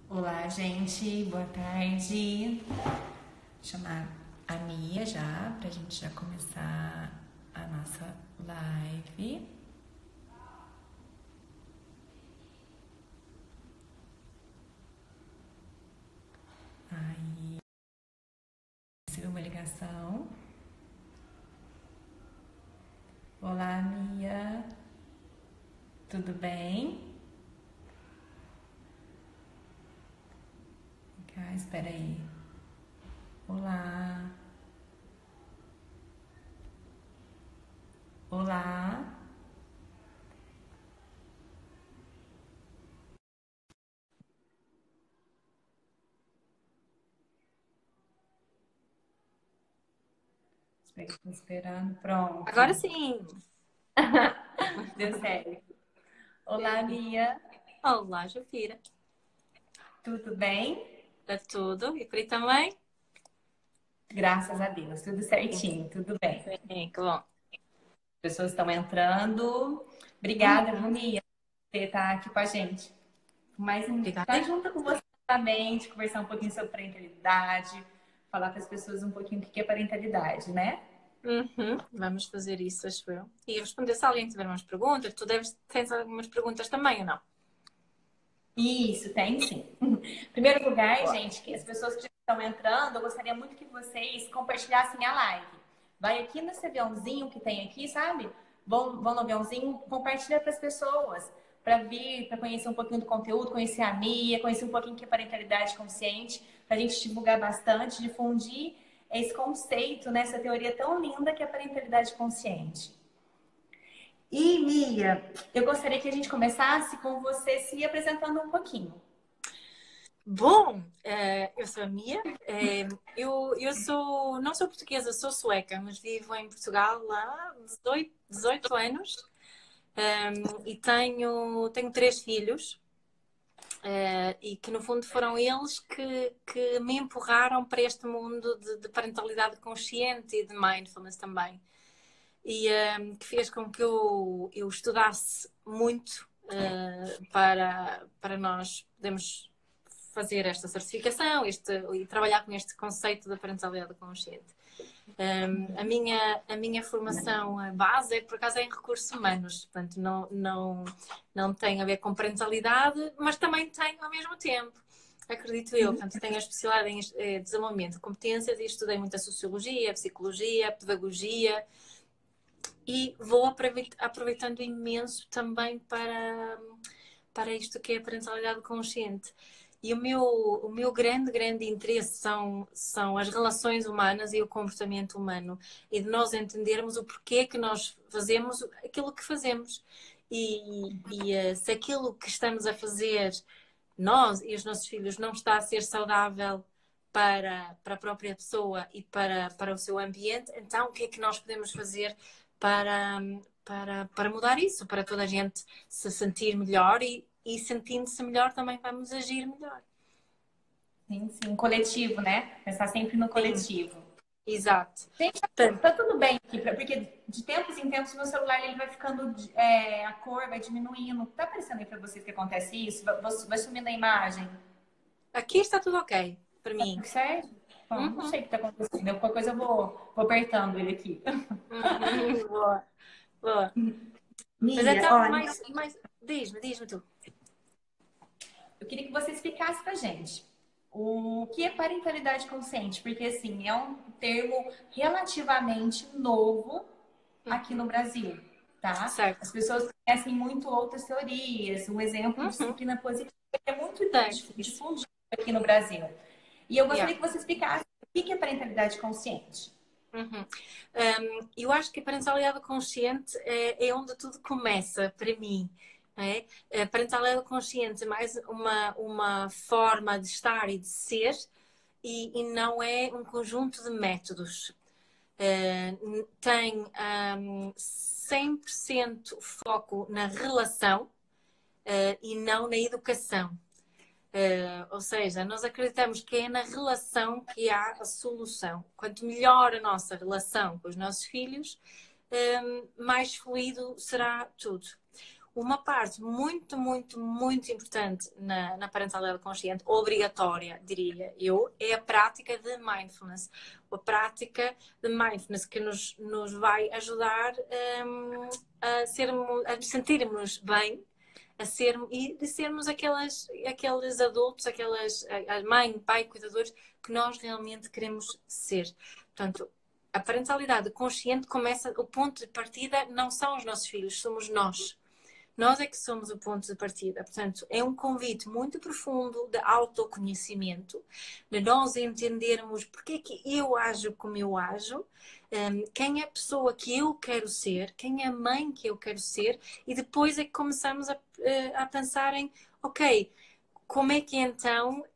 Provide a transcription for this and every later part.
Olá, gente, boa tarde. Vou chamar a Mia já, pra gente já começar a nossa live. Aí, recebeu uma ligação. Olá, Mia, tudo bem? Ah, espera aí. Olá, olá. Espera que eu tô esperando. Agora Pronto, sim. deu certo. Olá, Mia, Olá, Jafira. tudo bem? Está tudo? E por aí também? Graças a Deus, tudo certinho, tudo bem. Sim, que bom. Pessoas estão entrando. Obrigada, Uhum. Mia, por estar aqui com a gente. Mas Obrigada. tá junto com você também, de conversar um pouquinho sobre parentalidade, falar para as pessoas um pouquinho o que é parentalidade, né? Uhum. Vamos fazer isso, acho eu. E responder se alguém tiver umas perguntas. Tens algumas perguntas também ou não? Isso, tem sim. Em primeiro lugar, Boa. gente, que as pessoas que já estão entrando, eu gostaria muito que vocês compartilhassem a live. Vai aqui nesse aviãozinho que tem aqui, sabe? Vão no aviãozinho, compartilha para as pessoas, para vir, para conhecer um pouquinho do conteúdo, conhecer a Mia, conhecer um pouquinho o que é parentalidade consciente, para a gente divulgar bastante, difundir esse conceito, né, essa teoria tão linda que é a parentalidade consciente. E, Mia, eu gostaria que a gente começasse com você se apresentando um pouquinho. Bom, eu sou a Mia. Eu não sou portuguesa, sou sueca, mas vivo em Portugal há 18 anos. E tenho três filhos. E que no fundo foram eles que me empurraram para este mundo de parentalidade consciente e de mindfulness também. E que fez com que eu estudasse muito para nós podermos fazer esta certificação e trabalhar com este conceito da parentalidade consciente. A minha formação base é, por acaso, é em recursos humanos, portanto, não tem a ver com parentalidade, mas também tem ao mesmo tempo, acredito eu. Portanto, tenho a especialidade em desenvolvimento de competências e estudei muita sociologia, psicologia, pedagogia e vou aproveitando imenso também para isto que é a parentalidade consciente. E o meu grande interesse são as relações humanas e o comportamento humano e de nós entendermos o porquê que nós fazemos aquilo que fazemos. Se aquilo que estamos a fazer, nós e os nossos filhos, não está a ser saudável para a própria pessoa e para o seu ambiente, então o que é que nós podemos fazer para, para mudar isso, para toda a gente se sentir melhor e sentindo-se melhor também vamos agir melhor. Sim, sim, coletivo, né? Pensar sempre no Sim, coletivo. exato. Gente, Portanto, tá tudo bem aqui, porque de tempos em tempos meu celular ele vai ficando, a cor vai diminuindo. Tá aparecendo aí pra vocês que acontece isso? Vai sumindo a imagem? aqui está tudo ok para mim. Certo? Bom, não Uhum, sei o que tá acontecendo. Qualquer coisa eu vou apertando ele aqui. uhum, boa, boa. Mas Mia, então, ó, então diz-me tu. eu queria que você explicasse pra gente o que é parentalidade consciente, porque assim, é um termo relativamente novo aqui no Uhum, Brasil, tá? As certo. pessoas conhecem muito outras teorias, um exemplo de Uhum, disciplina positiva que é muito certo, isso. difundido aqui no Brasil. E eu Yeah. gostaria que você explicasse o que é parentalidade consciente. Uhum. Eu acho que a parentalidade consciente é onde tudo começa, para mim. Não é? A parentalidade consciente é mais uma forma de estar e de ser e não é um conjunto de métodos. Tem 100% foco na relação e não na educação. Ou seja, nós acreditamos que é na relação que há a solução. Quanto melhor a nossa relação com os nossos filhos, mais fluido será tudo. uma parte muito, muito, muito importante na parentalidade consciente, obrigatória, diria eu, é a prática de mindfulness. A prática de mindfulness que nos vai ajudar a sentirmos bem, e de sermos aqueles adultos, a mãe, pai, cuidadores que nós realmente queremos ser. Portanto, a parentalidade consciente começa, o ponto de partida não são os nossos filhos, somos nós. Nós é que somos o ponto de partida. Portanto, é um convite muito profundo de autoconhecimento, de nós entendermos porque é que eu ajo como eu ajo, quem é a pessoa que eu quero ser, quem é a mãe que eu quero ser, e depois é que começamos a pensar em, ok, como é que então,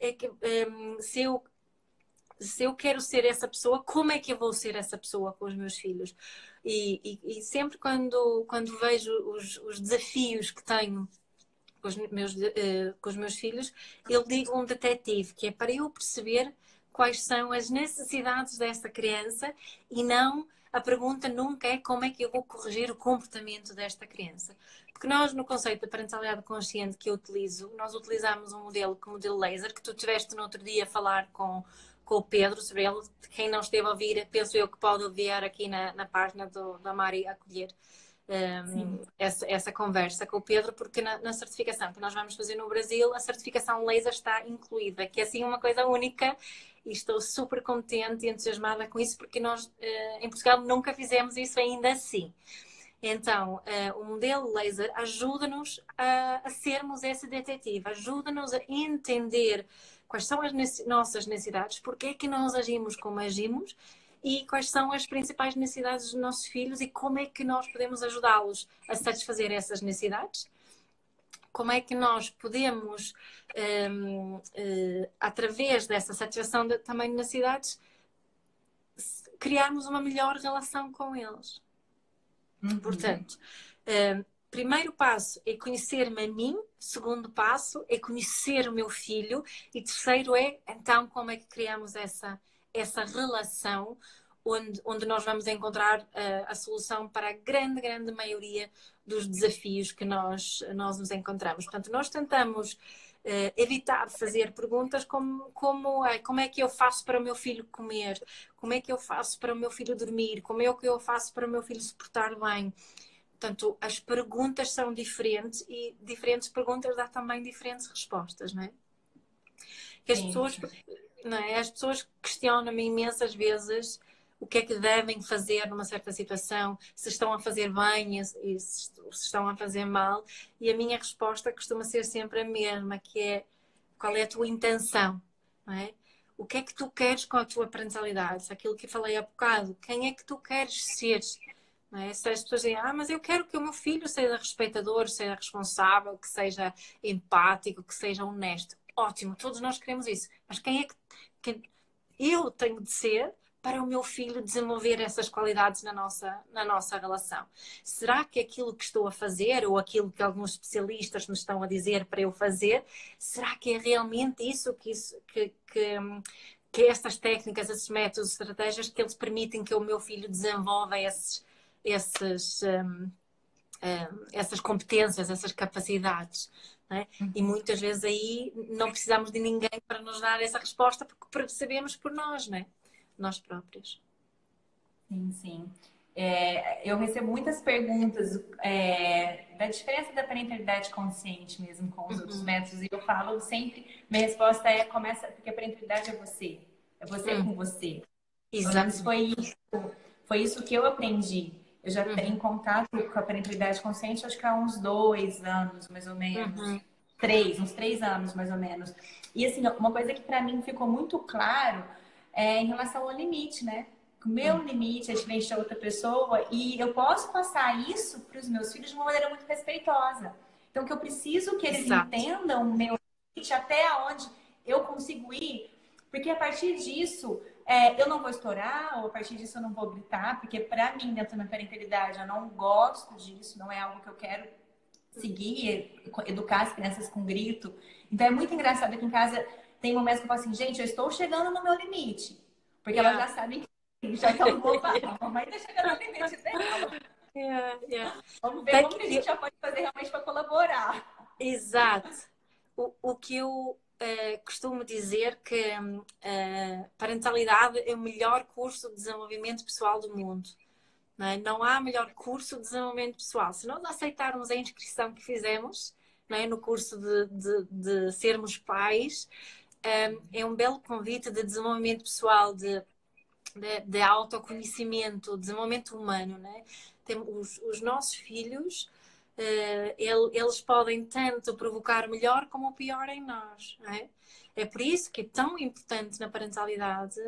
se eu quero ser essa pessoa, como é que eu vou ser essa pessoa com os meus filhos? E sempre quando vejo os desafios que tenho com os meus filhos, eu digo um detetive, que é para eu perceber quais são as necessidades desta criança e não, a pergunta nunca é como é que eu vou corrigir o comportamento desta criança. Porque nós, no conceito da parentalidade consciente que eu utilizo, nós utilizamos um modelo que é o modelo laser, que tu tiveste no outro dia a falar com o Pedro sobre ele. Quem não esteve a ouvir, penso eu que pode ouvir aqui na página da Mari Acolher essa conversa com o Pedro, porque na certificação que nós vamos fazer no Brasil, a certificação laser está incluída, que é assim uma coisa única, e estou super contente e entusiasmada com isso, porque nós em Portugal nunca fizemos isso ainda assim. Então, o modelo laser ajuda-nos a sermos esse detetive, ajuda-nos a entender quais são as nossas necessidades, porque é que nós agimos como agimos e quais são as principais necessidades dos nossos filhos e como é que nós podemos ajudá-los a satisfazer essas necessidades. Como é que nós podemos, através dessa satisfação também de necessidades, criarmos uma melhor relação com eles. Portanto, primeiro passo é conhecer-me a mim, segundo passo é conhecer o meu filho e terceiro é, então, como é que criamos essa relação onde nós vamos encontrar a solução para a grande, grande maioria dos desafios que nós nos encontramos. Portanto, nós tentamos evitar fazer perguntas como é que eu faço para o meu filho comer, como é que eu faço para o meu filho dormir, como é que eu faço para o meu filho se portar bem. Portanto, as perguntas são diferentes e diferentes perguntas dão também diferentes respostas, não é? Que as pessoas, não é? As pessoas questionam-me imensas vezes o que é que devem fazer numa certa situação, se estão a fazer bem e se estão a fazer mal. E a minha resposta costuma ser sempre a mesma, que é qual é a tua intenção, não é? O que é que tu queres com a tua parentalidade? Aquilo que eu falei há bocado, quem é que tu queres ser? Não é? Se as pessoas dizem, mas eu quero que o meu filho seja respeitador, seja responsável, que seja empático, que seja honesto. Ótimo, todos nós queremos isso. Mas quem é que eu tenho de ser para o meu filho desenvolver essas qualidades na nossa relação? Será que aquilo que estou a fazer ou aquilo que alguns especialistas me estão a dizer para eu fazer, será que é realmente isso que estas técnicas, esses métodos, estratégias que eles permitem que o meu filho desenvolva essas competências, essas capacidades? Não é? E muitas vezes aí não precisamos de ninguém para nos dar essa resposta, porque percebemos por nós, não é? Nós próprios. Sim, sim. Eu recebo muitas perguntas da diferença da parentalidade consciente mesmo com os outros métodos, e eu falo sempre, minha resposta começa porque a parentalidade é você com você. Exato. Foi isso que eu aprendi. Eu já tenho contato com a parentalidade consciente, acho que há uns 2 anos, mais ou menos. Uns 3 anos, mais ou menos. E assim, uma coisa que para mim ficou muito claro em relação ao limite, né? O meu limite é diferente da outra pessoa e eu posso passar isso para os meus filhos de uma maneira muito respeitosa. Então, que eu preciso que eles entendam o meu limite até onde eu consigo ir, porque a partir disso eu não vou estourar, ou a partir disso eu não vou gritar, porque para mim, dentro da minha parentalidade, eu não gosto disso, não é algo que eu quero seguir, educar as crianças com grito. Então é muito engraçado que em casa tem momentos que eu falo assim, gente, eu estou chegando no meu limite. Porque elas já sabem que já estão, opa, a mamãe está chegando no limite dela. Yeah. Vamos ver como que a gente já pode fazer realmente para colaborar. Exato. O que eu costumo dizer que parentalidade é o melhor curso de desenvolvimento pessoal do mundo. Não é? Não há melhor curso de desenvolvimento pessoal. Se nós aceitarmos a inscrição que fizemos, não é? No curso de sermos pais, é um belo convite de desenvolvimento pessoal, de autoconhecimento, desenvolvimento humano. Não é? Os nossos filhos, eles podem tanto provocar o melhor como o pior em nós. Não é? É por isso que é tão importante na parentalidade,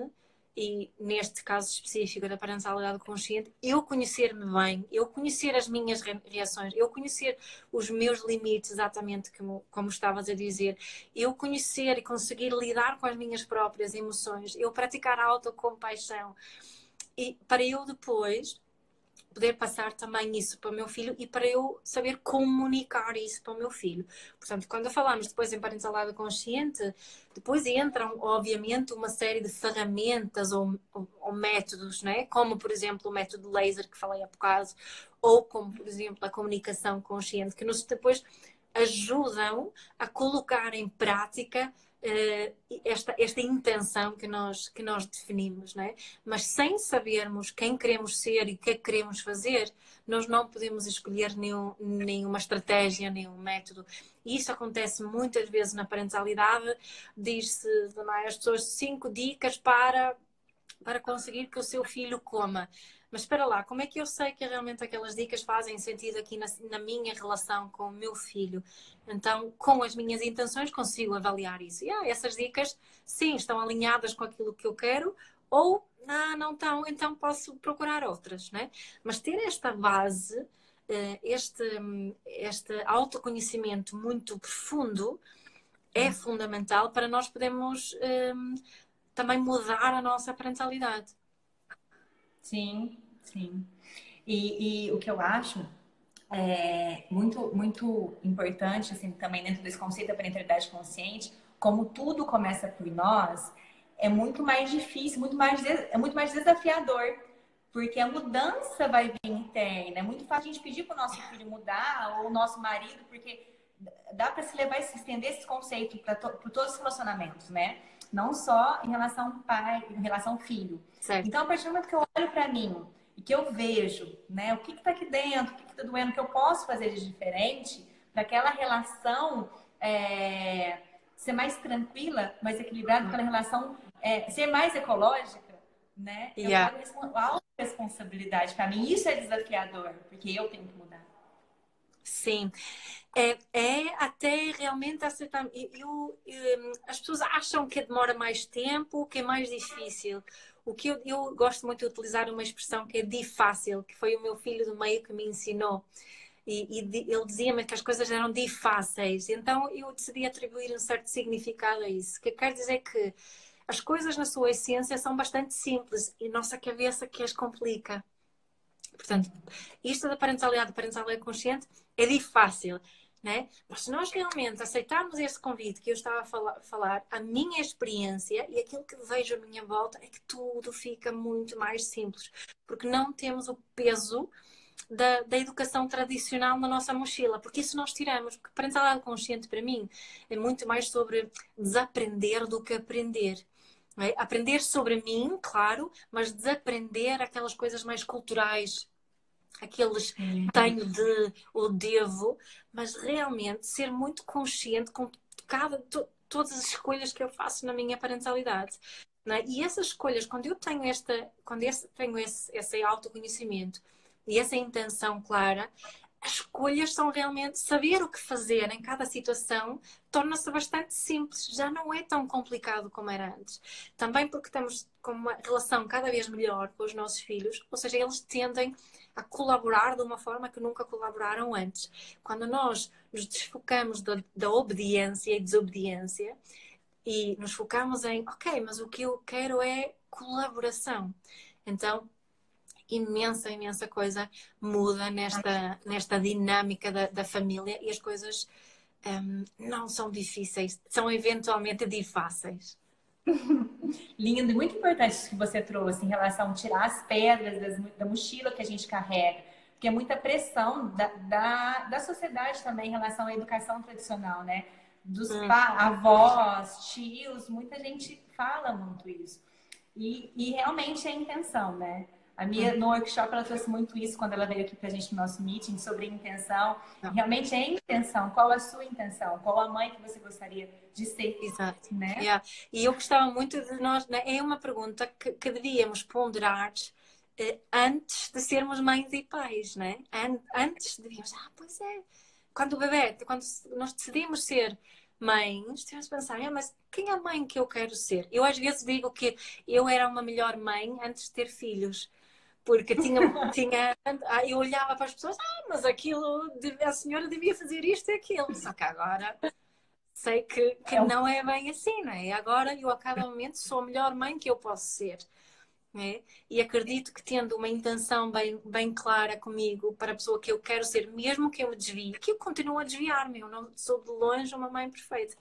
e neste caso específico da parentalidade consciente, eu conhecer-me bem, eu conhecer as minhas reações, eu conhecer os meus limites, exatamente como estavas a dizer, eu conhecer e conseguir lidar com as minhas próprias emoções, eu praticar a autocompaixão, e para eu depois poder passar também isso para o meu filho e para eu saber comunicar isso para o meu filho. Portanto, quando falamos depois em parentalidade consciente, depois entram, obviamente, uma série de ferramentas ou métodos, né? Como, por exemplo, o método laser que falei há bocado, ou como, por exemplo, a comunicação consciente, que nos depois ajudam a colocar em prática esta intenção que nós definimos, não é? Mas sem sabermos quem queremos ser e o que é que queremos fazer, nós não podemos escolher nenhuma estratégia, nenhum método. E isso acontece muitas vezes na parentalidade. Diz-se, às pessoas, 5 dicas para conseguir que o seu filho coma. Mas espera lá, como é que eu sei que realmente aquelas dicas fazem sentido aqui na minha relação com o meu filho? Então, com as minhas intenções, consigo avaliar isso. E essas dicas, sim, estão alinhadas com aquilo que eu quero, ou não estão, então posso procurar outras, né? Mas ter esta base, este autoconhecimento muito profundo, é fundamental para nós podermos também mudar a nossa parentalidade. Sim, sim. E o que eu acho é muito, muito importante, assim, também dentro desse conceito da parentalidade consciente, como tudo começa por nós, é muito mais difícil, é muito mais desafiador, porque a mudança vai vir interna. É muito fácil a gente pedir para o nosso filho mudar, ou o nosso marido, porque dá para se levar e se estender esse conceito para todos os relacionamentos, né? Não só em relação pai, em relação filho. Certo. Então, a partir do momento que eu olho para mim e que eu vejo, né, o que está aqui dentro, o que está doendo, o que eu posso fazer de diferente para aquela relação ser mais tranquila, mais equilibrada, aquela relação ser mais ecológica, né? Eu trago autorresponsabilidade para mim. Isso é desafiador, porque eu tenho que mudar. Sim. Até realmente aceitar. As pessoas acham que demora mais tempo, que é mais difícil. O que eu gosto muito de utilizar uma expressão que é difácil, que foi o meu filho do meio que me ensinou. E ele dizia-me que as coisas eram difáceis. Então eu decidi atribuir um certo significado a isso. Que quer dizer que as coisas na sua essência são bastante simples e nossa cabeça que as complica. Portanto, isto da parentalidade consciente é difícil, né? Mas se nós realmente aceitarmos esse convite que eu estava a falar, a minha experiência e aquilo que vejo à minha volta é que tudo fica muito mais simples, porque não temos o peso da educação tradicional na nossa mochila, porque isso nós tiramos. Porque parentalidade consciente para mim é muito mais sobre desaprender do que aprender. É? Aprender sobre mim, claro, mas desaprender aquelas coisas mais culturais, aqueles tenho de ou devo, mas realmente ser muito consciente com todas as escolhas que eu faço na minha parentalidade. Não é? E essas escolhas, quando eu tenho esse autoconhecimento e essa intenção clara, as escolhas são realmente saber o que fazer em cada situação, torna-se bastante simples, já não é tão complicado como era antes. Também porque estamos com uma relação cada vez melhor com os nossos filhos, ou seja, eles tendem a colaborar de uma forma que nunca colaboraram antes. Quando nós nos desfocamos da obediência e desobediência e nos focamos em, ok, mas o que eu quero é colaboração. Então, imensa coisa muda nesta dinâmica da família e as coisas não são difíceis, são eventualmente difíceis. Lindo e muito importante isso que você trouxe em relação a tirar as pedras da mochila que a gente carrega. porque é muita pressão da sociedade também em relação à educação tradicional, né? Dos avós, tios, muita gente fala muito isso. E realmente é a intenção, né? A Mia, no workshop, ela trouxe muito isso quando ela veio aqui pra gente no nosso meeting sobre intenção. Realmente é a intenção. Qual a sua intenção? Qual a mãe que você gostaria de ser? Exato. Né? Yeah. E eu gostava muito de nós, né? É uma pergunta que devíamos ponderar antes de sermos mães e pais, né? Antes devíamos, pois é. Quando o bebê, quando nós decidimos ser mães, temos de pensar, mas quem é a mãe que eu quero ser? Eu às vezes digo que eu era uma melhor mãe antes de ter filhos. Porque eu olhava para as pessoas, mas aquilo, a senhora devia fazer isto e aquilo. Só que agora sei que não é bem assim, não é? Agora eu a cada momento sou a melhor mãe que eu posso ser. É? E acredito que tendo uma intenção bem clara comigo para a pessoa que eu quero ser, mesmo que eu me desvie, que eu continuo a desviar-me, eu não sou de longe uma mãe perfeita.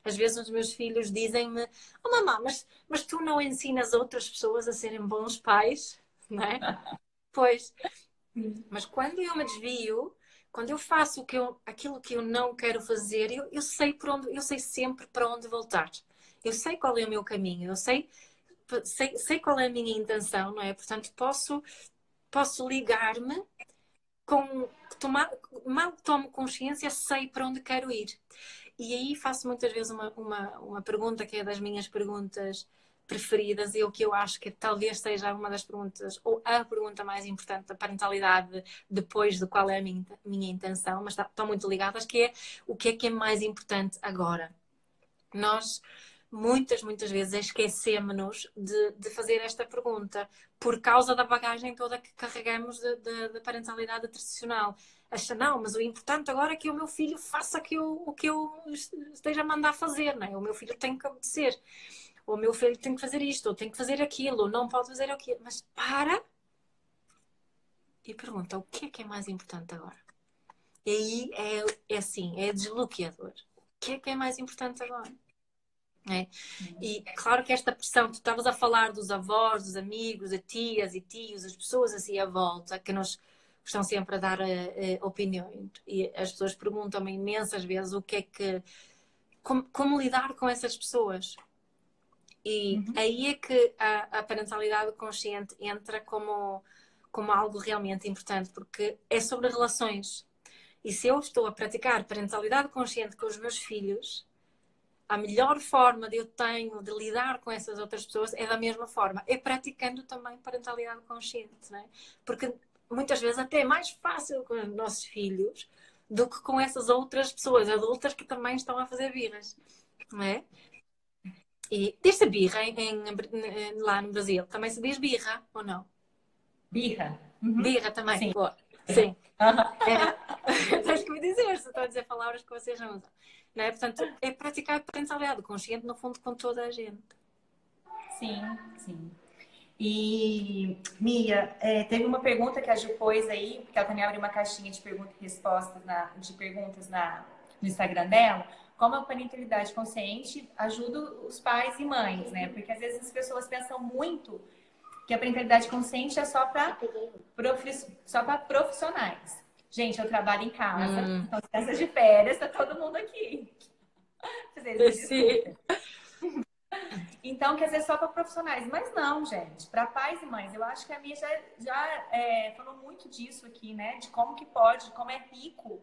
Às vezes os meus filhos dizem-me, mamãe, mas tu não ensinas outras pessoas a serem bons pais, não é? Pois, mas quando eu me desvio, quando eu faço aquilo que eu não quero fazer, eu sei sempre para onde voltar. Eu sei qual é o meu caminho, eu sei qual é a minha intenção, não é? Portanto, posso ligar-me mal tomo consciência, sei para onde quero ir. E aí faço muitas vezes uma pergunta que é das minhas perguntas preferidas e o que eu acho que talvez seja uma das perguntas, ou a pergunta mais importante da parentalidade, depois de qual é a minha intenção, mas estão muito ligadas, que é o que é mais importante agora. Nós muitas vezes esquecemos-nos de fazer esta pergunta por causa da bagagem toda que carregamos da parentalidade tradicional. Acha, não, mas o importante agora é que o meu filho faça o que eu esteja a mandar fazer, não é? O meu filho tem que obedecer, ou o meu filho tem que fazer isto, ou tem que fazer aquilo, ou não pode fazer aquilo. Mas para e pergunta, o que é mais importante agora? E aí é assim, é desbloqueador. O que é mais importante agora? É. E claro que esta pressão, tu estavas a falar dos avós, dos amigos, a tias e tios, as pessoas assim à volta, que nos estão sempre a dar opiniões. E as pessoas perguntam-me imensas vezes como lidar com essas pessoas. E aí é que a parentalidade consciente entra como algo realmente importante, porque é sobre relações. E se eu estou a praticar parentalidade consciente com os meus filhos, a melhor forma de lidar com essas outras pessoas é da mesma forma. É praticando também parentalidade consciente, não é? Porque muitas vezes até é mais fácil com os nossos filhos do que com essas outras pessoas adultas que também estão a fazer birras, não é? E desta birra lá no Brasil, também se diz birra ou não? Birra. Birra também. Sim. Boa. Sim. Tens que me dizer se estou a dizer palavras que vocês não usam. Não é? Portanto, é praticar parentalidade consciente, no fundo, com toda a gente. Sim, sim. E, Mia, teve uma pergunta que a Ju pôs aí, porque ela também abriu uma caixinha de perguntas e respostas no Instagram dela. Como a parentalidade consciente ajuda os pais e mães, né? Porque às vezes as pessoas pensam muito que a parentalidade consciente é só para profissionais. Gente, eu trabalho em casa, então crianças de férias, tá todo mundo aqui. Vocês me desculpem. Então, quer dizer, só para profissionais. Mas não, gente, para pais e mães. Eu acho que a Mia já falou muito disso aqui, né? De como que pode, como é rico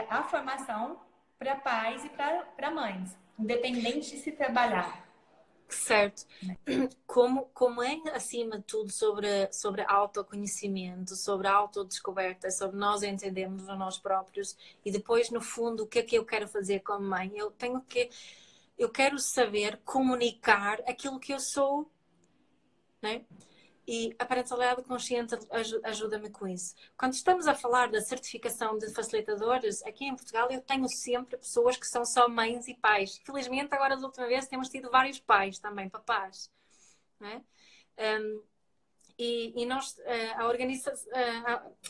a formação para pais e para mães, independente de se trabalhar. Certo. Como é, acima de tudo, sobre autoconhecimento, sobre autodescoberta, sobre nós entendermos a nós próprios e depois, no fundo, o que é que eu quero fazer como mãe? Eu quero saber comunicar aquilo que eu sou, né? E a parentalidade consciente ajuda-me com isso. Quando estamos a falar da certificação de facilitadores, aqui em Portugal eu tenho sempre pessoas que são só mães e pais. Felizmente, agora da última vez temos tido vários pais também, papás. Né? E nós,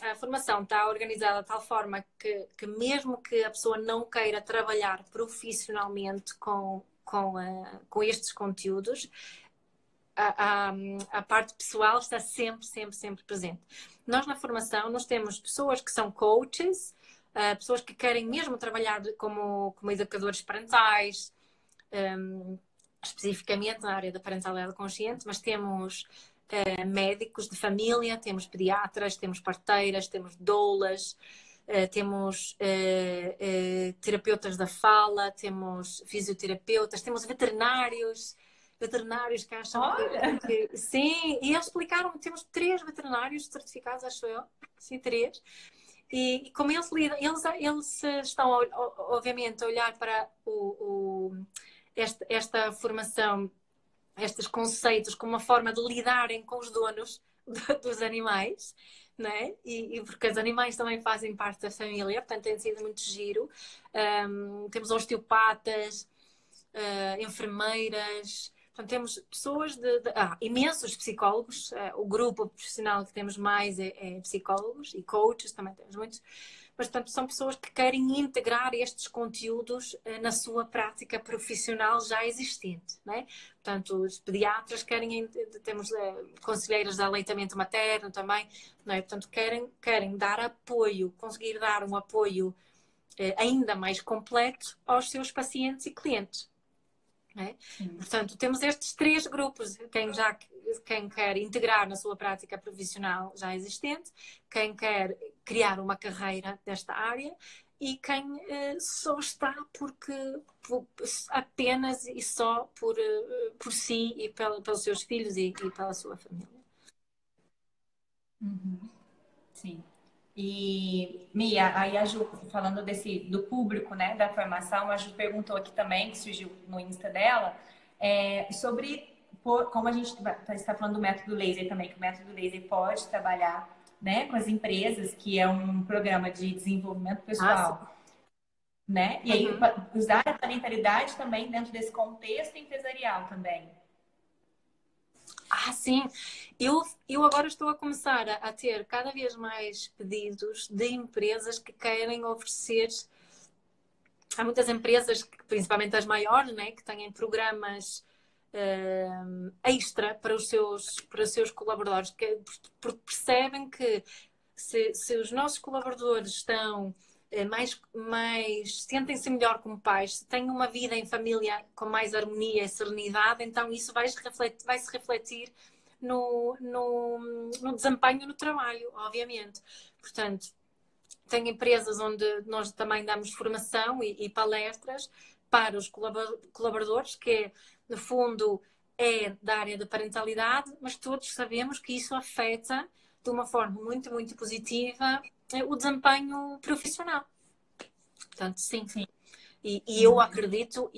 a formação está organizada de tal forma que mesmo que a pessoa não queira trabalhar profissionalmente com estes conteúdos, a parte pessoal está sempre, sempre, sempre presente. Nós na formação, nós temos pessoas que são coaches, pessoas que querem mesmo trabalhar como educadores parentais, especificamente na área da parentalidade consciente, mas temos médicos de família, temos pediatras, temos parteiras, temos doulas, temos terapeutas da fala, temos fisioterapeutas, temos veterinários que acham que sim, e eles explicaram, temos 3 veterinários certificados, acho eu, sim, 3. E como eles lidam, eles estão, obviamente, a olhar para esta formação, estes conceitos, como uma forma de lidarem com os donos dos animais, né? E porque os animais também fazem parte da família, portanto tem sido muito giro. Temos osteopatas, enfermeiras, portanto temos pessoas imensos psicólogos. O grupo profissional que temos mais é psicólogos e coaches, também temos muitos. Mas, portanto, são pessoas que querem integrar estes conteúdos na sua prática profissional já existente, né? Portanto, os pediatras temos conselheiras de aleitamento materno também, não é? Portanto, querem dar apoio, conseguir dar um apoio ainda mais completo aos seus pacientes e clientes. É? Portanto, temos estes 3 grupos, quem quer integrar na sua prática profissional já existente, quem quer criar uma carreira desta área e quem só está apenas e só por si e pelos seus filhos e pela sua família. Sim. E, Mia, aí a Ju, falando do público, né, da formação, a Ju perguntou aqui também, que surgiu no Insta dela, sobre como a gente está falando do método laser também, que o método laser pode trabalhar, né, com as empresas, que é um programa de desenvolvimento pessoal, né? E aí usar a parentalidade também dentro desse contexto empresarial também. Sim. Eu agora estou a começar a ter cada vez mais pedidos de empresas que querem oferecer. Há muitas empresas, principalmente as maiores, né, que têm programas extra para os seus colaboradores, porque percebem que se os nossos colaboradores estão sentem-se melhor como pais, têm uma vida em família com mais harmonia e serenidade, então isso vai se refletir no desempenho no trabalho, obviamente. Portanto, tem empresas onde nós também damos formação e palestras para os colaboradores, que no fundo é da área da parentalidade, mas todos sabemos que isso afeta de uma forma muito, muito positiva o desempenho profissional. Portanto, sim. E eu acredito,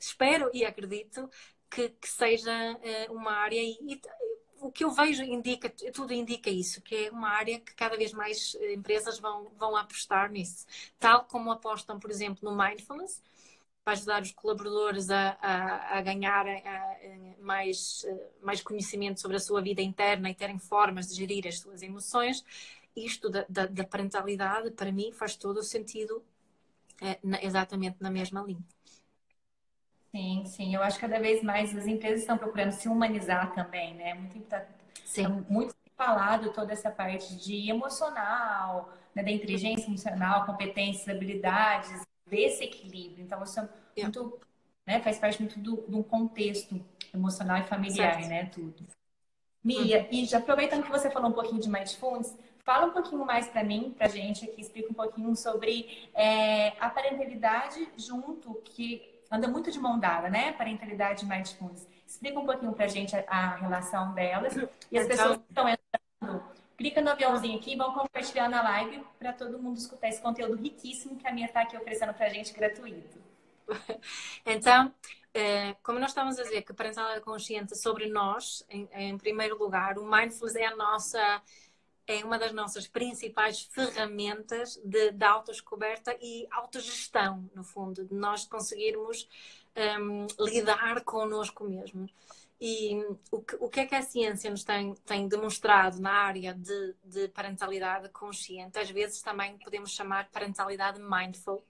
espero e acredito que seja uma área, e o que eu vejo tudo indica isso, que é uma área que cada vez mais empresas vão apostar nisso. Tal como apostam, por exemplo, no mindfulness, para ajudar os colaboradores a ganhar mais conhecimento sobre a sua vida interna e terem formas de gerir as suas emoções. Isto da parentalidade, para mim, faz todo o sentido exatamente na mesma linha. Sim, sim. Eu acho que cada vez mais as empresas estão procurando se humanizar também, né? Muito falado toda essa parte de emocional, né? Da inteligência emocional, competências, habilidades, desse equilíbrio. Então, isso é muito, né? Faz parte muito de um contexto emocional e familiar, certo, né? Tudo. Mia, e já aproveitando que você falou um pouquinho de Mindfulness, fala um pouquinho mais para mim, pra gente aqui, explica um pouquinho sobre a parentalidade junto, que anda muito de mão dada, né? Parentalidade e Mindfulness. Explica um pouquinho pra gente a relação delas. E as pessoas que estão entrando, clica no aviãozinho aqui e vão compartilhando a live para todo mundo escutar esse conteúdo riquíssimo que a Mia está aqui oferecendo pra gente gratuito. Então, como nós estamos a dizer que a parentalidade consciente sobre nós, em primeiro lugar, o Mindfulness é uma das nossas principais ferramentas de autodescoberta e autogestão, no fundo, de nós conseguirmos lidar connosco mesmo. E o que é que a ciência nos tem demonstrado na área de parentalidade consciente? Às vezes também podemos chamar parentalidade mindful.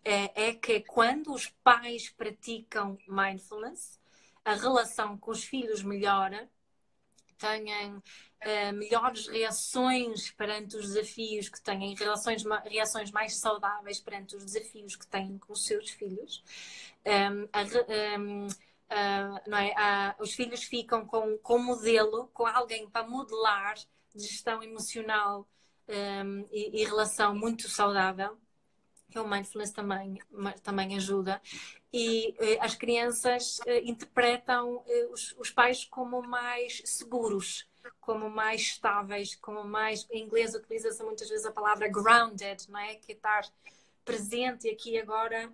É que quando os pais praticam mindfulness, a relação com os filhos melhora, tenham melhores reações perante os desafios que têm, reações mais saudáveis perante os desafios que têm com os seus filhos. Não é? Os filhos ficam com modelo, com alguém para modelar gestão emocional e relação muito saudável, que o mindfulness também ajuda. E as crianças interpretam os pais como mais seguros, como mais estáveis, como mais... Em inglês utiliza-se muitas vezes a palavra grounded, não é? Que é estar presente aqui e agora.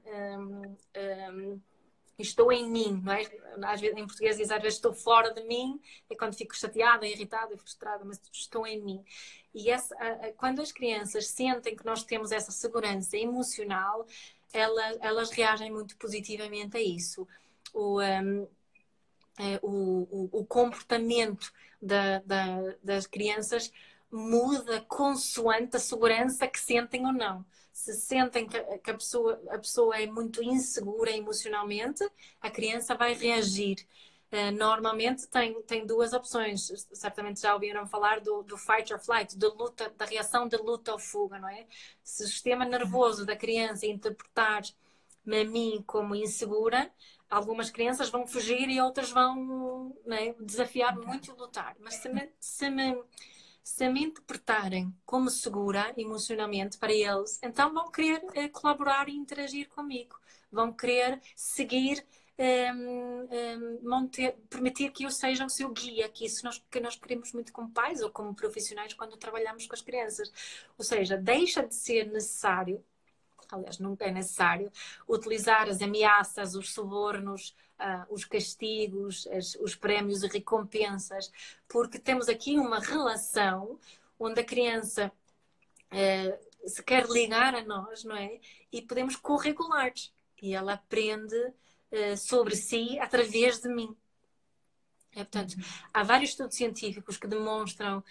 Estou em mim, não é? Às vezes, em português diz às vezes estou fora de mim, é quando fico chateada, irritada, frustrada, mas estou em mim. E quando as crianças sentem que nós temos essa segurança emocional, elas reagem muito positivamente a isso. O comportamento das crianças muda consoante a segurança que sentem ou não. Se sentem que a pessoa é muito insegura emocionalmente, a criança vai reagir. Normalmente tem duas opções. Certamente já ouviram falar do fight or flight, da reação de luta ou fuga, não é? Se o sistema nervoso da criança interpretar-me a mim como insegura, algumas crianças vão fugir e outras vão, né, desafiar-me muito e lutar. Mas se me interpretarem como segura emocionalmente para eles, então vão querer colaborar e interagir comigo. Vão querer seguir, permitir que eu seja o seu guia, que nós queremos muito como pais ou como profissionais quando trabalhamos com as crianças. Ou seja, deixa de ser necessário, aliás, nunca é necessário, utilizar as ameaças, os subornos, os castigos, os prémios e recompensas, porque temos aqui uma relação onde a criança se quer ligar a nós, não é? E podemos corregular. E ela aprende sobre si através de mim. Portanto, há vários estudos científicos que demonstram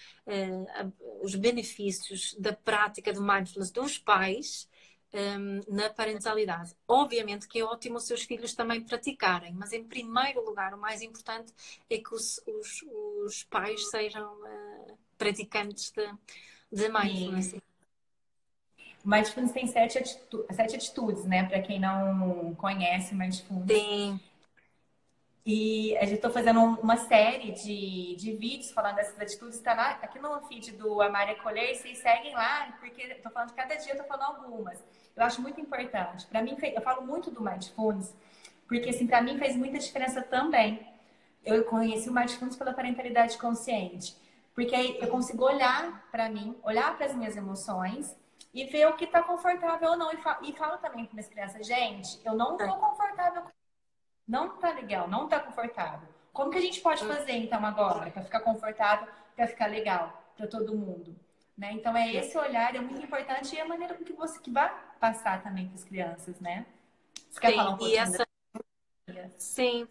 os benefícios da prática do mindfulness dos pais na parentalidade. Obviamente que é ótimo os seus filhos também praticarem, mas em primeiro lugar o mais importante é que os pais sejam praticantes de mindfulness. Sim. O Mindfulness tem 7 atitudes, né? Para quem não conhece o Mindfulness. Sim. E a gente está fazendo uma série de vídeos falando dessas atitudes. Está aqui no feed do Amária Colher. Vocês seguem lá, porque estou falando de cada dia, estou falando algumas. Eu acho muito importante. Para mim, eu falo muito do Mindfulness, porque assim, para mim fez muita diferença também. Eu conheci o Mindfulness pela parentalidade consciente. Porque aí eu consigo olhar para mim, olhar para as minhas emoções e ver o que está confortável ou não. E falo também para minhas crianças, gente, eu não estou confortável, não tá legal, não tá confortável. Como que a gente pode fazer então agora para ficar confortável, para ficar legal para todo mundo, né? Então esse olhar é muito importante e a maneira com que você que vai passar também para as crianças, né? Você quer falar um pouquinho Sim,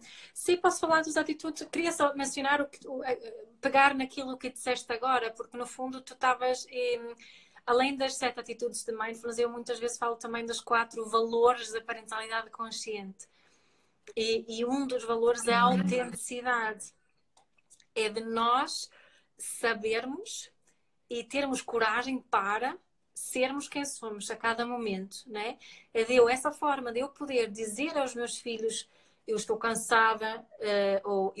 posso falar das atitudes. Queria só mencionar pegar naquilo que disseste agora, porque no fundo tu estavas, além das 7 atitudes de mindfulness, eu muitas vezes falo também dos 4 valores da parentalidade consciente. E um dos valores é a autenticidade. É de nós sabermos e termos coragem para sermos quem somos a cada momento, né? Essa forma de eu poder dizer aos meus filhos: eu estou cansada, ou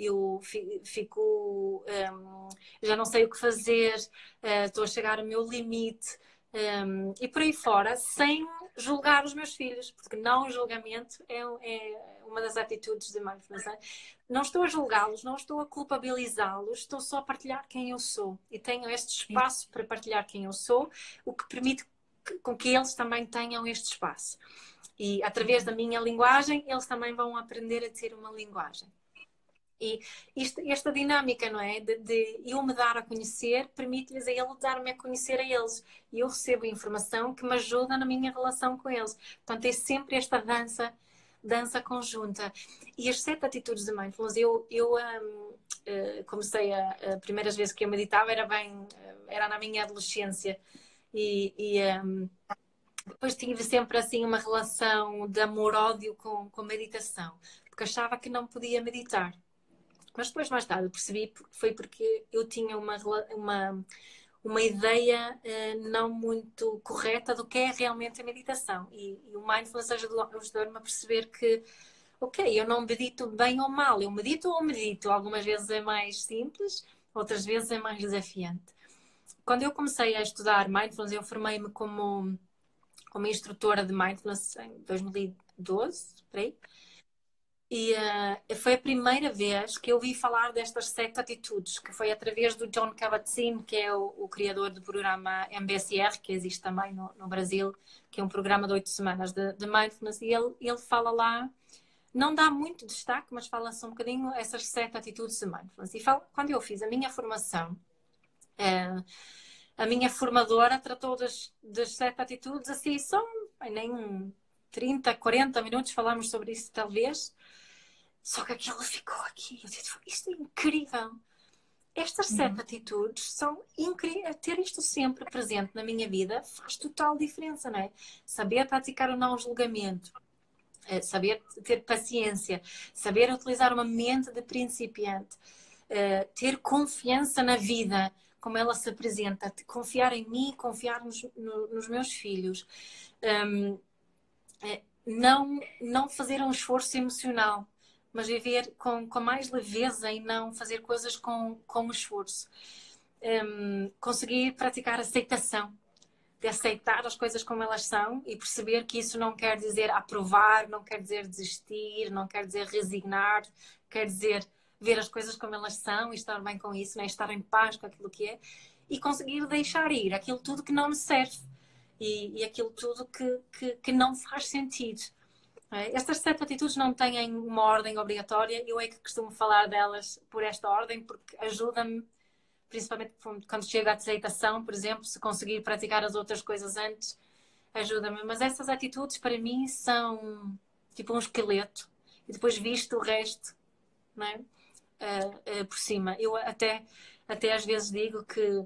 eu fico, já não sei o que fazer, estou a chegar ao meu limite, e por aí fora, sem julgar os meus filhos, porque não julgamento é uma das atitudes de mindfulness. Não estou a julgá-los, não estou a culpabilizá-los, estou só a partilhar quem eu sou. E tenho este espaço para partilhar quem eu sou, o que permite com que eles também tenham este espaço. E através da minha linguagem, eles também vão aprender a ter uma linguagem. E esta dinâmica, não é? De eu me dar a conhecer, permite-lhes a ele dar-me a conhecer a eles. E eu recebo informação que me ajuda na minha relação com eles. Portanto, é sempre esta dança conjunta. E as 7 atitudes de mindfulness, eu comecei a primeiras vezes que eu meditava era na minha adolescência. depois tive sempre assim uma relação de amor-ódio com meditação, porque achava que não podia meditar. Mas depois, mais tarde, percebi que foi porque eu tinha uma ideia não muito correta do que é realmente a meditação. E o mindfulness ajudou-me a perceber que, ok, eu não medito bem ou mal, eu medito ou medito. Algumas vezes é mais simples, outras vezes é mais desafiante. Quando eu comecei a estudar mindfulness, eu formei-me como instrutora de mindfulness em 2012, por aí. E foi a primeira vez que eu ouvi falar destas 7 atitudes, que foi através do Jon Kabat-Zinn, que é o criador do programa MBSR, que existe também no Brasil, que é um programa de 8 semanas de mindfulness. E ele fala lá, não dá muito destaque, mas fala-se um bocadinho essas 7 atitudes de mindfulness. E quando eu fiz a minha formação, a minha formadora tratou das 7 atitudes assim, só nem 30, 40 minutos falámos sobre isso, talvez. Só que aquilo ficou aqui. Eu disse, isto é incrível. Estas 7 atitudes são incríveis. Ter isto sempre presente na minha vida faz total diferença, não é? Saber praticar o não julgamento, saber ter paciência, saber utilizar uma mente de principiante, ter confiança na vida, como ela se apresenta, confiar em mim, confiar nos meus filhos. Não fazer um esforço emocional, mas viver com mais leveza e não fazer coisas com esforço. Conseguir praticar aceitação, de aceitar as coisas como elas são e perceber que isso não quer dizer aprovar, não quer dizer desistir, não quer dizer resignar, quer dizer ver as coisas como elas são e estar bem com isso, né? Estar em paz com aquilo que é e conseguir deixar ir aquilo tudo que não me serve e aquilo tudo que não faz sentido. Estas 7 atitudes não têm uma ordem obrigatória, eu é que costumo falar delas por esta ordem, porque ajuda-me, principalmente quando chega à aceitação, por exemplo, se conseguir praticar as outras coisas antes, ajuda-me. Mas essas atitudes para mim são tipo um esqueleto e depois visto o resto, não é? Por cima. Eu até às vezes digo que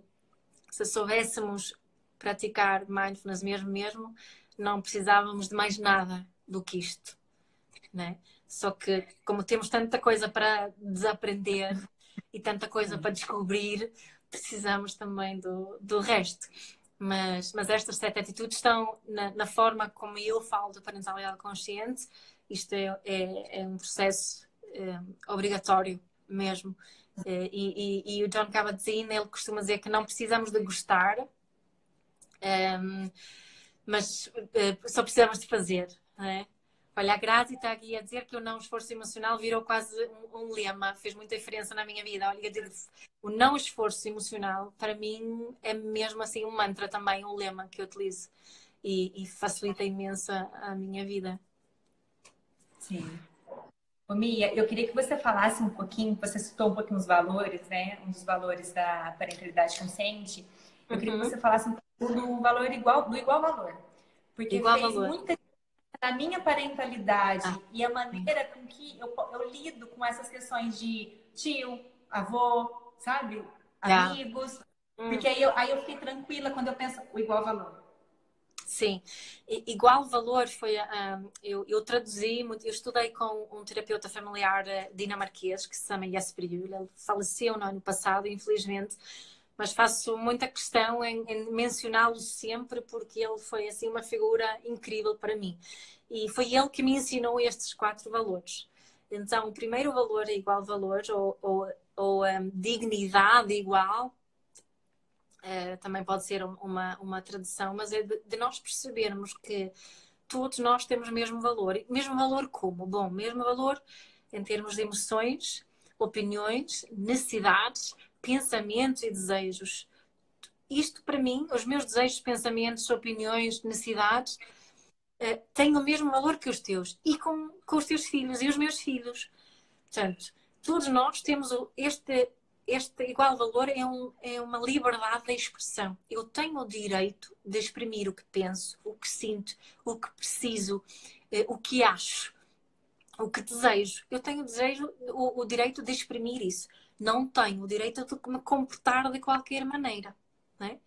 se soubéssemos praticar mindfulness mesmo, não precisávamos de mais nada do que isto, né? Só que como temos tanta coisa para desaprender e tanta coisa para descobrir, precisamos também do resto. Mas estas 7 atitudes estão na forma como eu falo de parentalidade consciente. Isto é um processo obrigatório mesmo. E o Jon Kabat-Zinn, ele costuma dizer que não precisamos de gostar, mas só precisamos de fazer, não é? Olha, a Grazi está aqui a dizer que o não esforço emocional virou quase um lema, fez muita diferença na minha vida. Olha, o não esforço emocional, para mim, é mesmo assim um mantra também, um lema que eu utilizo e facilita imenso a minha vida. Sim. Ô, Mia, eu queria que você falasse um pouquinho, você citou um pouquinho os valores, né? Um dos valores da parentalidade consciente. Eu queria que você falasse um pouco do valor igual, do igual valor. Porque Igual fez valor. muita na minha parentalidade e a maneira com que eu lido com essas questões de tio, avô, sabe? Amigos. Porque aí eu fiquei tranquila quando eu penso o igual valor. Sim, igual valor foi. Eu traduzi muito, eu estudei com um terapeuta familiar dinamarquês que se chama Jesper Juhl. Ele faleceu no ano passado, infelizmente, mas faço muita questão em mencioná-lo sempre porque ele foi assim uma figura incrível para mim. E foi ele que me ensinou estes 4 valores. Então, o primeiro valor é igual valor ou dignidade igual. Também pode ser uma tradução, mas é de nós percebermos que todos nós temos o mesmo valor. Mesmo valor como? Bom, mesmo valor em termos de emoções, opiniões, necessidades, pensamentos e desejos. Isto para mim, os meus desejos, pensamentos, opiniões, necessidades, têm o mesmo valor que os teus. E com os teus filhos e os meus filhos. Portanto, todos nós temos este igual valor é uma liberdade de expressão. Eu tenho o direito de exprimir o que penso, o que sinto, o que preciso, o que acho, o que desejo. Eu tenho o direito de exprimir isso. Não tenho o direito de me comportar de qualquer maneira. Não é?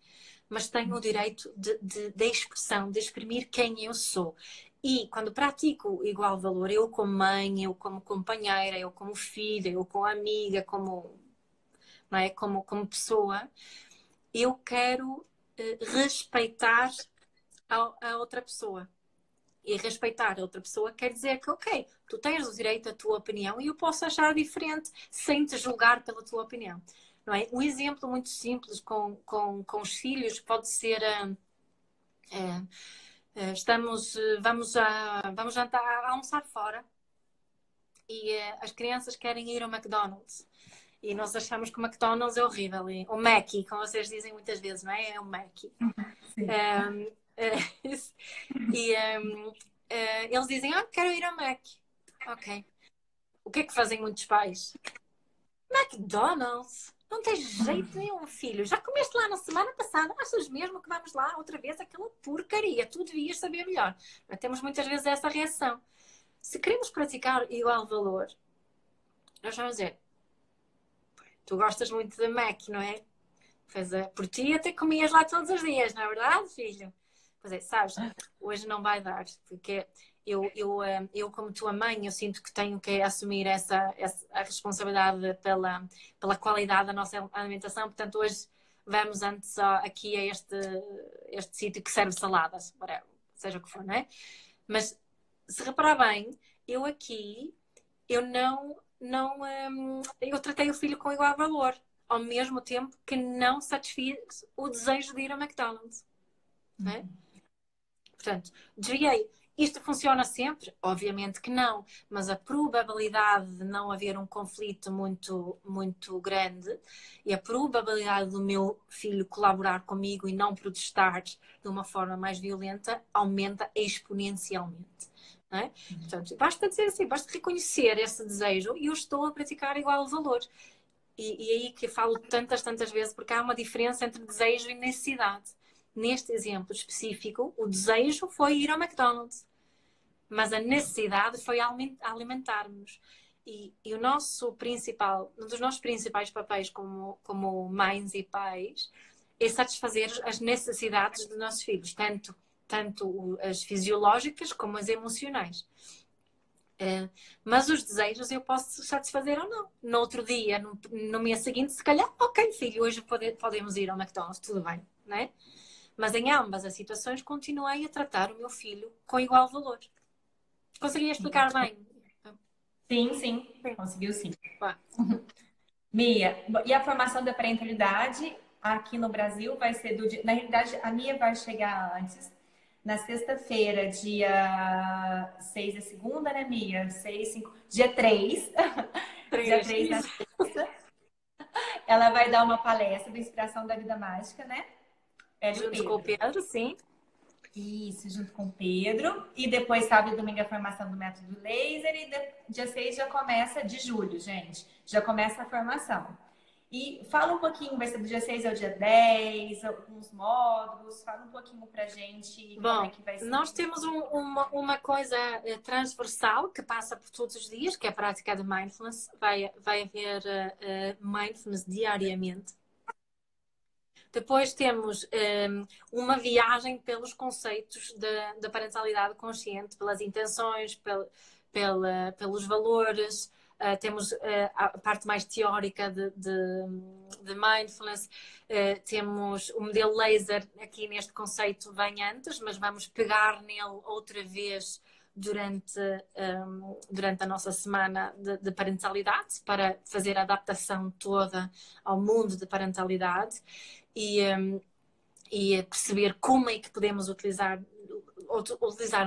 mas tenho o direito de expressão, de exprimir quem eu sou. E quando pratico igual valor, eu como mãe, eu como companheira, eu como filha, eu como amiga, como, não é? Como pessoa, eu quero respeitar a outra pessoa. E respeitar a outra pessoa quer dizer que, ok, tu tens o direito à tua opinião e eu posso achar diferente sem te julgar pela tua opinião. Não é? Um exemplo muito simples com os filhos pode ser... vamos jantar, almoçar fora e as crianças querem ir ao McDonald's. E nós achamos que o McDonald's é horrível. E, o Mackey, como vocês dizem muitas vezes, não é? É o Mackey. Sim. E eles dizem, quero ir ao Mac. Ok. O que é que fazem muitos pais? McDonald's? Não tens jeito nenhum, filho. Já comeste lá na semana passada. Achas mesmo que vamos lá outra vez? Aquela porcaria. Tu devias saber melhor. Mas temos muitas vezes essa reação. Se queremos praticar igual valor, nós vamos dizer, tu gostas muito da Mac, não é? Pois é, por ti até comias lá todos os dias, não é verdade, filho? Pois é, sabes, hoje não vai dar, porque eu como tua mãe, eu sinto que tenho que assumir a responsabilidade pela qualidade da nossa alimentação, portanto hoje vamos antes aqui a este sítio que serve saladas, seja o que for, não é? Mas se reparar bem, eu aqui, eu tratei o filho com igual valor, ao mesmo tempo que não satisfiz o desejo de ir ao McDonald's, não é? Portanto, desviei. Isto funciona sempre? Obviamente que não, mas a probabilidade de não haver um conflito muito, muito grande e a probabilidade do meu filho colaborar comigo e não protestar de uma forma mais violenta aumenta exponencialmente. Não é? Portanto, basta dizer assim, basta reconhecer esse desejo e eu estou a praticar igual valor. E aí que eu falo tantas vezes, porque há uma diferença entre desejo e necessidade. Neste exemplo específico, o desejo foi ir ao McDonald's, mas a necessidade foi alimentar-nos. E o nosso principal, um dos nossos principais papéis como mães e pais é satisfazer as necessidades dos nossos filhos, tanto as fisiológicas como as emocionais. Mas os desejos eu posso satisfazer ou não. No outro dia, no mês seguinte, se calhar, ok, filho, hoje podemos ir ao McDonald's, tudo bem, não é? Mas em ambas as situações continuei a tratar o meu filho com igual valor. Consegui explicar bem? Sim, conseguiu sim. Mia, e a formação da parentalidade aqui no Brasil vai ser na realidade, a Mia vai chegar antes. Na sexta-feira, dia 6 é segunda, né, Mia? 6, 5, dia 3. Dia 3 na sexta. Ela vai dar uma palestra da Inspiração da Vida Mágica, né? Junto com o Pedro, sim. Isso, junto com o Pedro. E depois, sábado e domingo, a formação do método laser. E dia 6 já começa, de julho, gente. Já começa a formação. E fala um pouquinho, vai ser do dia 6 ao dia 10, alguns módulos. Fala um pouquinho pra gente como é que vai ser. Nós temos uma coisa transversal que passa por todos os dias, que é a prática de mindfulness. Vai haver mindfulness diariamente. Depois temos uma viagem pelos conceitos da parentalidade consciente, pelas intenções, pelos valores. Temos a parte mais teórica de mindfulness. Temos o modelo laser aqui neste conceito vem antes, mas vamos pegar nele outra vez durante a nossa semana de parentalidade para fazer a adaptação toda ao mundo de parentalidade e perceber como é que podemos utilizar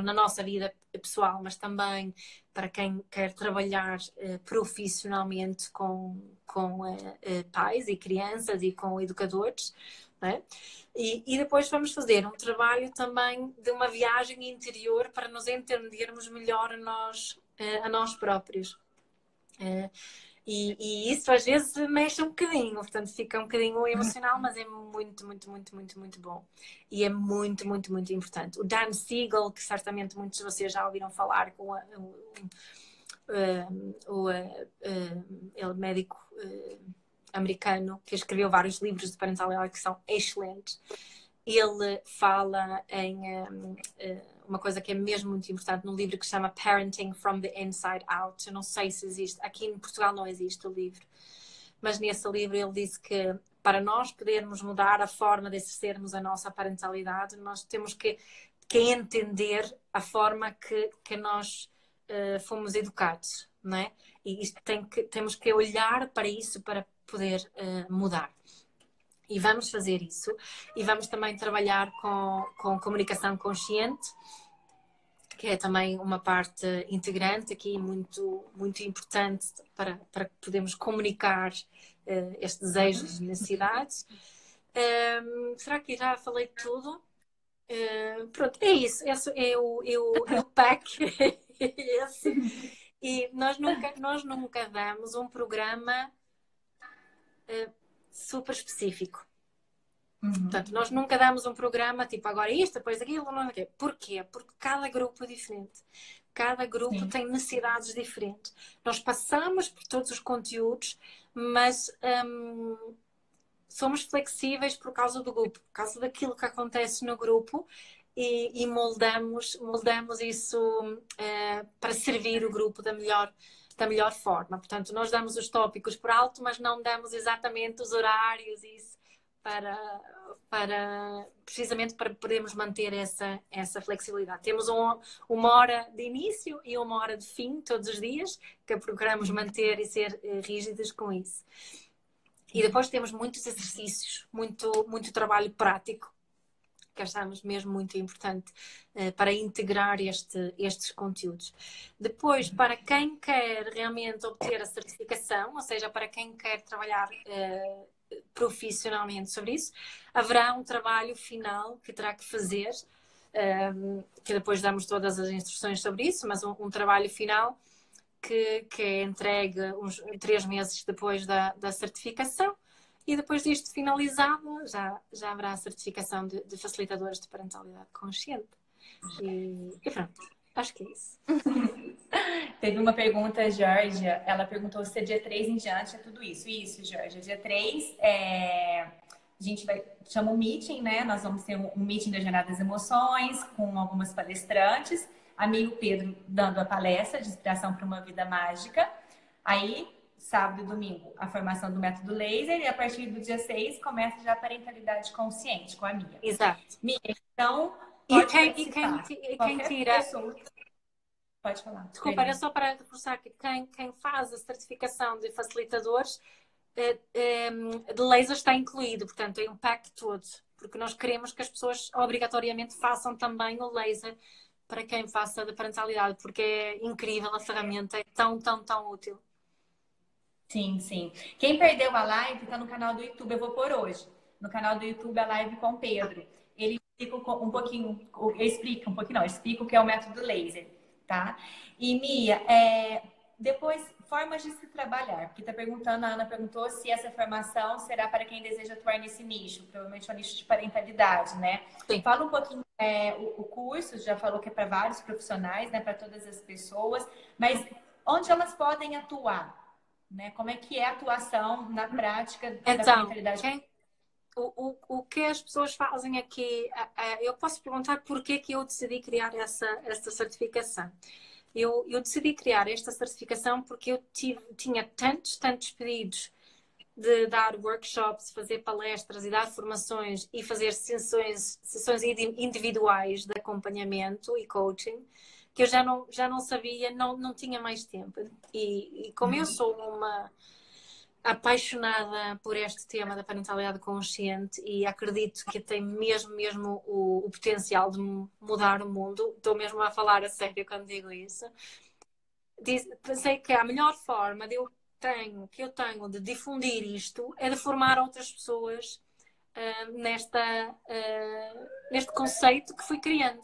na nossa vida pessoal, mas também para quem quer trabalhar profissionalmente com pais e crianças e com educadores. Né? E depois vamos fazer um trabalho também de uma viagem interior para nos entendermos melhor a nós próprios. E isso às vezes mexe um bocadinho, portanto fica um bocadinho emocional, mas é muito, muito, muito, muito, muito bom. E é muito, muito, muito importante. O Dan Siegel, que certamente muitos de vocês já ouviram falar, ele médico americano, que escreveu vários livros de parentalidade que são excelentes. ele fala em uma coisa que é mesmo muito importante num livro que se chama Parenting from the Inside Out. Eu não sei se existe, aqui em Portugal não existe o livro, mas nesse livro ele disse que para nós podermos mudar a forma de exercermos a nossa parentalidade, nós temos que entender a forma que nós fomos educados, não é? E isto temos que olhar para isso para poder mudar. E vamos fazer isso. E vamos também trabalhar com comunicação consciente, que é também uma parte integrante aqui, muito, muito importante para podermos comunicar estes desejos e necessidades. Será que já falei tudo? Pronto, é isso. Esse é o pack. Esse. E nós nunca damos um programa super específico. Portanto, nós nunca damos um programa tipo agora isto, depois aquilo, não sei o quê. Porquê? Porque cada grupo é diferente. Cada grupo tem necessidades diferentes. Nós passamos por todos os conteúdos, mas somos flexíveis por causa do grupo, por causa daquilo que acontece no grupo e moldamos isso para servir o grupo da melhor forma. Portanto, nós damos os tópicos por alto, mas não damos exatamente os horários e isso precisamente para podermos manter essa flexibilidade. Temos uma hora de início e uma hora de fim todos os dias, que procuramos manter e ser rígidos com isso. E depois temos muitos exercícios, muito trabalho prático, que achamos mesmo muito importante para integrar estes conteúdos. Depois, para quem quer realmente obter a certificação, ou seja, para quem quer trabalhar profissionalmente sobre isso, haverá um trabalho final que terá que fazer, que depois damos todas as instruções sobre isso, mas um trabalho final que é entregue uns 3 meses depois da certificação. E depois disto finalizado, já haverá a certificação de facilitadores de parentalidade consciente. E pronto, acho que é isso. Teve uma pergunta, Georgia. Ela perguntou se é dia 3 em diante é tudo isso. Isso, Georgia. Dia 3 a gente chama um meeting, né? Nós vamos ter um meeting da Jornada das Emoções com algumas palestrantes. Amigo Pedro dando a palestra de inspiração para uma vida mágica. Aí, sábado e domingo, a formação do método laser. E a partir do dia 6 começa já a parentalidade consciente com a Mia. Exato. Mia, então, E quem tira... pessoa... Pode falar. Desculpa, era só para reforçar que quem faz a certificação de facilitadores de laser está incluído, portanto, tem um pack todo, porque nós queremos que as pessoas obrigatoriamente façam também o laser para quem faça da parentalidade, porque é incrível a ferramenta, é tão, tão, tão útil. Sim, sim. Quem perdeu a live está no canal do YouTube, eu vou pôr hoje. No canal do YouTube, a live com o Pedro. Ele explica um pouquinho, explica o que é o método laser. Tá? E Mia, depois, formas de se trabalhar, porque a Ana perguntou se essa formação será para quem deseja atuar nesse nicho, provavelmente o nicho de parentalidade, né? Sim. Fala um pouquinho, o curso, já falou que é para vários profissionais, né? Para todas as pessoas, mas onde elas podem atuar, né? Como é que é a atuação na prática da parentalidade? O que as pessoas fazem aqui, eu posso perguntar porquê que eu decidi criar essa certificação. Eu decidi criar esta certificação porque eu tinha tantos pedidos de dar workshops, fazer palestras e dar formações e fazer sessões individuais de acompanhamento e coaching, que eu já não sabia, não tinha mais tempo. E como eu sou uma apaixonada por este tema da parentalidade consciente e acredito que tem mesmo o potencial de mudar o mundo. Estou mesmo a falar a sério quando digo isso. Pensei que a melhor forma que eu tenho de difundir isto é de formar outras pessoas neste conceito que fui criando.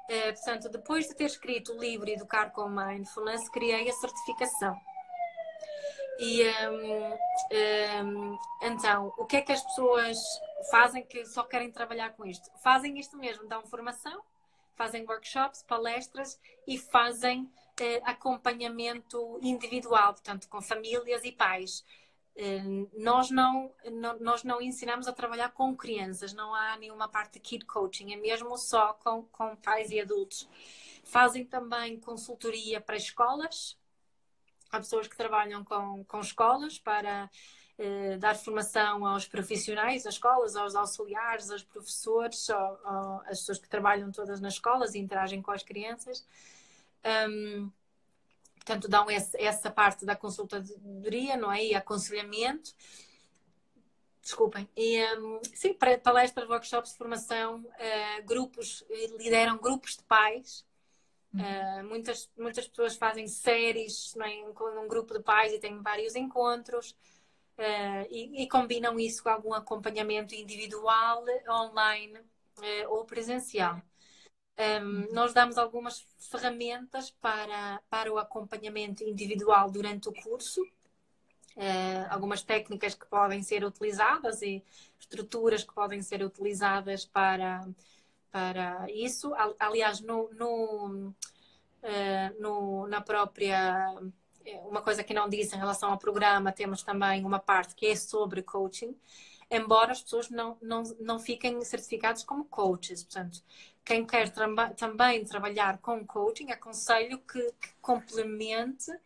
Portanto, depois de ter escrito o livro Educar com Mindfulness, criei a certificação. E então, o que é que as pessoas fazem que só querem trabalhar com isto? Fazem isto mesmo, dão formação, fazem workshops, palestras e fazem acompanhamento individual, portanto, com famílias e pais. nós não ensinamos a trabalhar com crianças, não há nenhuma parte de kid coaching, é mesmo só com pais e adultos. Fazem também consultoria para escolas, há pessoas que trabalham com escolas para dar formação aos profissionais das escolas, aos auxiliares, aos professores, às pessoas que trabalham todas nas escolas e interagem com as crianças. Portanto, dão essa parte da consultadoria, não é? E aconselhamento. Desculpem. E, sim, palestras, workshops de formação, lideram grupos de pais. Muitas pessoas fazem séries, não é? Com um grupo de pais e têm vários encontros. E combinam isso com algum acompanhamento individual, online ou presencial. Nós damos algumas ferramentas para o acompanhamento individual durante o curso, algumas técnicas que podem ser utilizadas e estruturas que podem ser utilizadas para isso. Aliás, na própria... Uma coisa que não disse em relação ao programa, temos também uma parte que é sobre coaching, embora as pessoas não fiquem certificadas como coaches. Portanto, quem quer também trabalhar com coaching, aconselho que complemente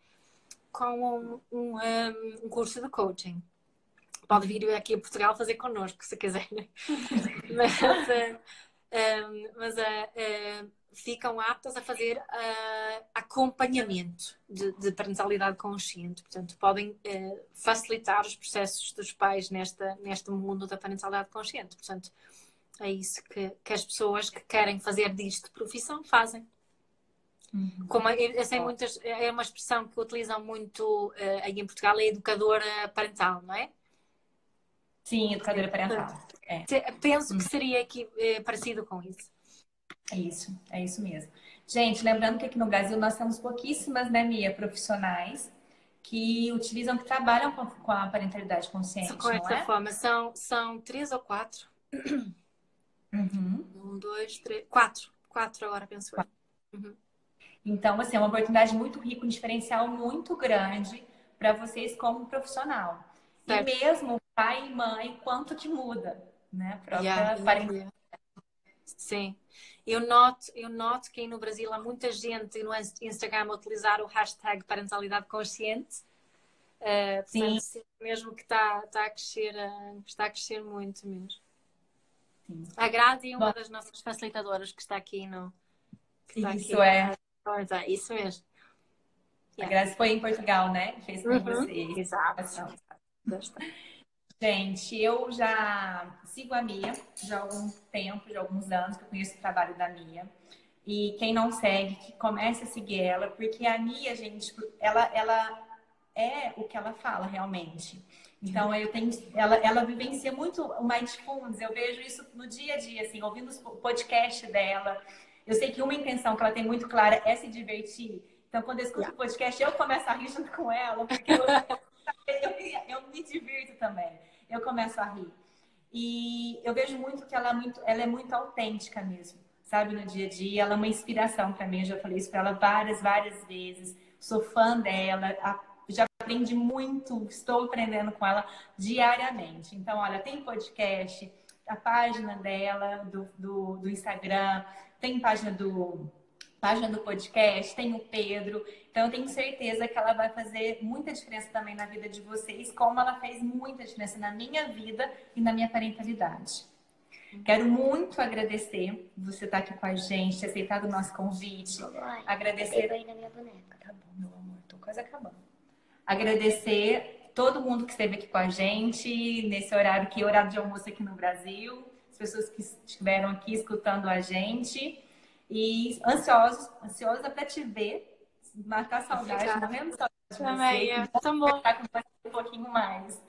com um curso de coaching. Pode vir aqui a Portugal fazer connosco, se quiser. Mas ficam aptas a fazer acompanhamento de parentalidade consciente. Portanto, podem facilitar os processos dos pais neste mundo da parentalidade consciente. Portanto, é isso que as pessoas que querem fazer disto de profissão fazem. Como eu sei muitas, é uma expressão que utilizam muito aí em Portugal, é educadora parental, não é? Sim, educadora parental. Penso que seria aqui parecido com isso. É isso mesmo. Gente, lembrando que aqui no Brasil nós temos pouquíssimas, né, Mia, profissionais que trabalham com a parentalidade consciente, com não essa é? forma. São 3 ou 4. 1, 2, 3, 4. 4 agora, penso eu. Então, assim, é uma oportunidade muito rica, um diferencial muito grande para vocês como profissional. Certo. E mesmo pai e mãe, quanto que muda, né? Sim. Eu noto que aí no Brasil há muita gente no Instagram a utilizar o hashtag parentalidade consciente. Portanto, sim, mesmo que está a crescer muito mesmo. Sim. A Grazi é uma das nossas facilitadoras que está aqui no... Isso mesmo. A Grazi foi em Portugal, né? Fez com você. Exato. Gente, eu já sigo a Mia já há algum tempo, já há alguns anos que eu conheço o trabalho da Mia. E quem não segue, que comece a seguir ela, porque a Mia, gente, ela é o que ela fala realmente. Então, ela vivencia muito o Mindfulness. Eu vejo isso no dia a dia, assim, ouvindo os podcasts dela. Eu sei que uma intenção que ela tem muito clara é se divertir. Então, quando eu escuto o podcast, eu começo a rir junto com ela, porque eu me divirto também. Eu começo a rir. E eu vejo muito que ela é muito autêntica mesmo, sabe, no dia a dia. Ela é uma inspiração para mim. Eu já falei isso para ela várias vezes. Sou fã dela. Já aprendi muito, estou aprendendo com ela diariamente. Então, olha, tem podcast, a página dela do Instagram, tem página do podcast, tem o Pedro. Então, eu tenho certeza que ela vai fazer muita diferença também na vida de vocês, como ela fez muita diferença na minha vida e na minha parentalidade. Quero muito agradecer você estar aqui com a gente, ter aceitado o nosso convite. Agradecer. Na minha boneca. Tá bom, meu amor, tô quase acabando. Agradecer todo mundo que esteve aqui com a gente nesse horário de almoço aqui no Brasil, as pessoas que estiveram aqui escutando a gente. E ansiosa para te ver, matar saudade, morrendo de saudade de você. Também, tá bom. Ficar com você um pouquinho mais.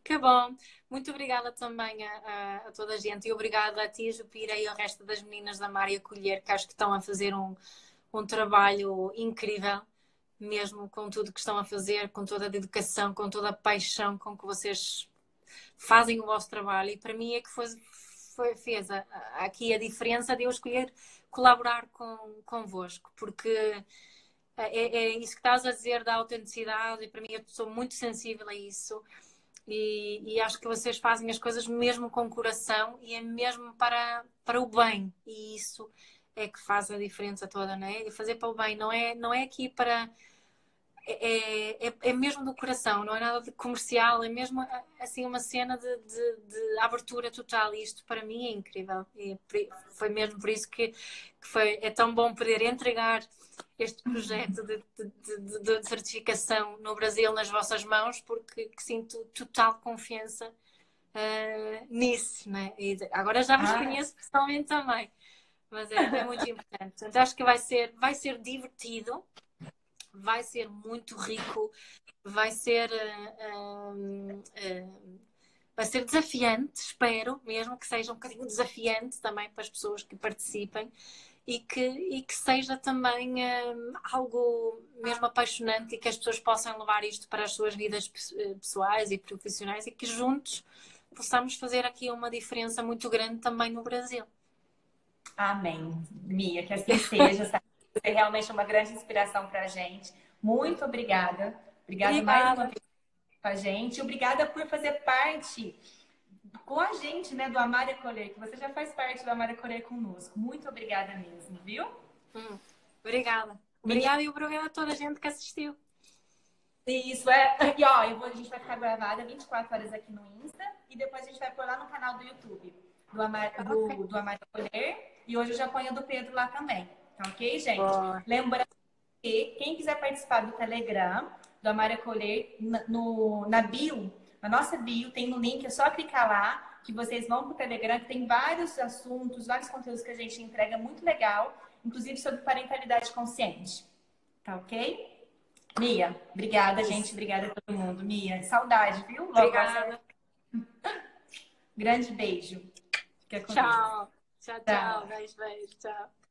Que bom. Muito obrigada também a toda a gente. E obrigada a ti, Jupira, e ao resto das meninas da Mária Colher, que acho que estão a fazer um trabalho incrível, mesmo com tudo que estão a fazer, com toda a dedicação, com toda a paixão com que vocês fazem o vosso trabalho. E para mim é que fez aqui a diferença de eu escolher colaborar convosco, porque é isso que estás a dizer da autenticidade, e para mim eu sou muito sensível a isso. E acho que vocês fazem as coisas mesmo com coração e é mesmo para o bem. E isso é que faz a diferença toda, não é? E fazer para o bem não é aqui para. É mesmo do coração, não é nada de comercial, é mesmo assim uma cena de abertura total. E isto para mim é incrível. E foi mesmo por isso que é tão bom poder entregar este projeto de certificação no Brasil nas vossas mãos, porque sinto total confiança nisso, né? E agora já vos conheço pessoalmente também, mas é muito importante. Portanto, acho que vai ser divertido, vai ser muito rico, vai ser desafiante, espero mesmo que seja um bocadinho desafiante também para as pessoas que participem. E que seja também algo mesmo apaixonante e que as pessoas possam levar isto para as suas vidas pessoais e profissionais e que juntos possamos fazer aqui uma diferença muito grande também no Brasil. Amém, Mia, que assim seja. Sabe? Você é realmente uma grande inspiração para a gente. Muito obrigada. Obrigada mais uma vez com a gente. Obrigada por fazer parte com a gente, né, do Amar e Acolher, que você já faz parte do Amar e Acolher conosco. Muito obrigada mesmo, viu? Obrigada. Obrigada e obrigada a toda a gente que assistiu. Isso é. E ó, a gente vai ficar gravada 24 horas aqui no Insta e depois a gente vai pôr lá no canal do YouTube do Amar e Acolher. E hoje eu já ponho a do Pedro lá também. Tá ok, gente? Lembrando que quem quiser participar do Telegram, do Amar e Acolher, na bio, na nossa bio, tem um link, é só clicar lá, que vocês vão pro Telegram, que tem vários assuntos, vários conteúdos que a gente entrega muito legal, inclusive sobre parentalidade consciente. Tá ok? Mia, obrigada, gente. Obrigada a todo mundo. Mia, saudade, viu? Obrigada. Grande beijo. Tchau. Tchau, tchau. Beijo, beijo. Tchau.